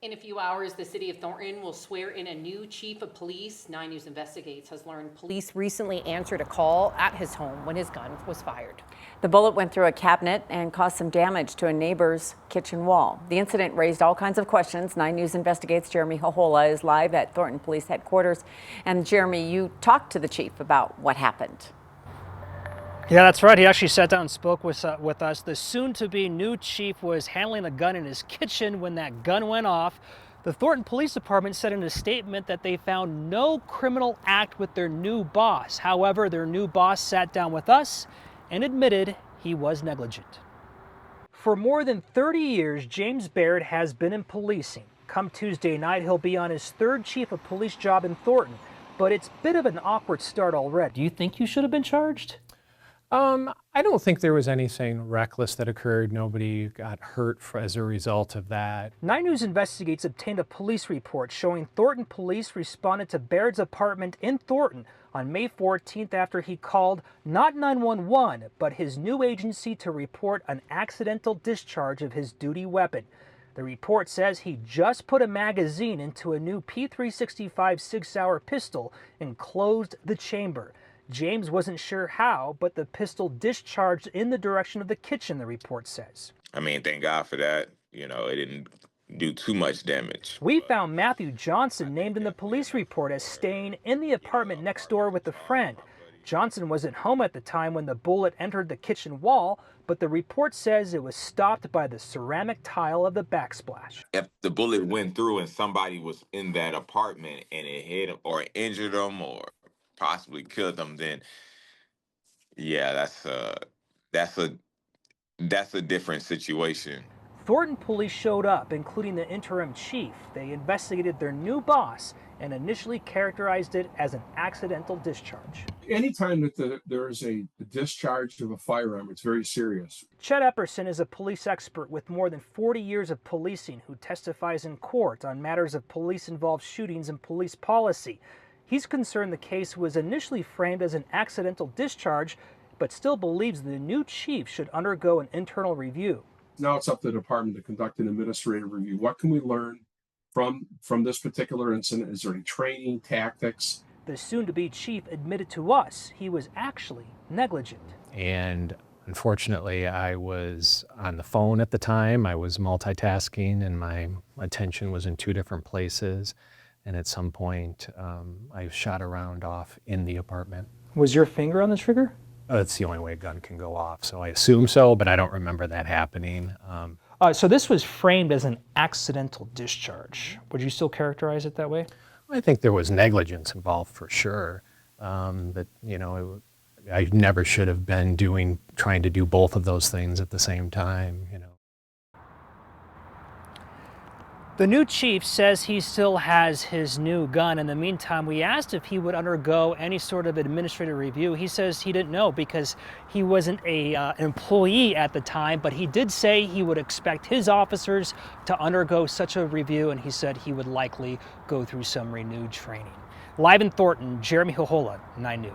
In a few hours, the city of Thornton will swear in a new chief of police. 9 News Investigates has learned police recently answered a call at his home when his gun was fired. The bullet went through a cabinet and caused some damage to a neighbor's kitchen wall. The incident raised all kinds of questions. 9 News Investigates' Jeremy Hohola is live at Thornton Police Headquarters. And Jeremy, you talked to the chief about what happened. Yeah, that's right. He actually sat down and spoke with us. The soon-to-be new chief was handling a gun in his kitchen when that gun went off. The Thornton Police Department said in a statement that they found no criminal act with their new boss. However, their new boss sat down with us and admitted he was negligent. For more than 30 years, James Baird has been in policing. Come Tuesday night, he'll be on his third chief of police job in Thornton. But it's a bit of an awkward start already. Do you think you should have been charged? I don't think there was anything reckless that occurred. Nobody got hurt as a result of that. 9 News Investigates obtained a police report showing Thornton police responded to Baird's apartment in Thornton on May 14th after he called not 911, but his new agency to report an accidental discharge of his duty weapon. The report says he just put a magazine into a new P365 sig-sauer pistol and closed the chamber. James wasn't sure how, but the pistol discharged in the direction of the kitchen, the report says. I mean, thank God for that. You know, it didn't do too much damage. We found Matthew Johnson named in the police report as staying in the apartment next door with a friend. Johnson wasn't home at the time when the bullet entered the kitchen wall, but the report says it was stopped by the ceramic tile of the backsplash. If the bullet went through and somebody was in that apartment and it hit them or injured them or possibly killed them, then yeah, that's a different situation. Thornton police showed up, including the interim chief. They investigated their new boss and initially characterized it as an accidental discharge. Anytime that there is a discharge of a firearm, it's very serious. Chet Epperson is a police expert with more than 40 years of policing who testifies in court on matters of police-involved shootings and police policy. He's concerned the case was initially framed as an accidental discharge, but still believes the new chief should undergo an internal review. Now it's up to the department to conduct an administrative review. What can we learn from this particular incident? Is there any training, tactics? The soon-to-be chief admitted to us he was actually negligent. And unfortunately, I was on the phone at the time. I was multitasking and my attention was in two different places. And at some point, I shot a round off in the apartment. Was your finger on the trigger? That's the only way a gun can go off, so I assume so, but I don't remember that happening. So this was framed as an accidental discharge. Would you still characterize it that way? I think there was negligence involved for sure. But you know, I never should have been trying to do both of those things at the same time. You know. The new chief says he still has his new gun. In the meantime, we asked if he would undergo any sort of administrative review. He says he didn't know because he wasn't an employee at the time, but he did say he would expect his officers to undergo such a review, and he said he would likely go through some renewed training. Live in Thornton, Jeremy Hohola, 9 News.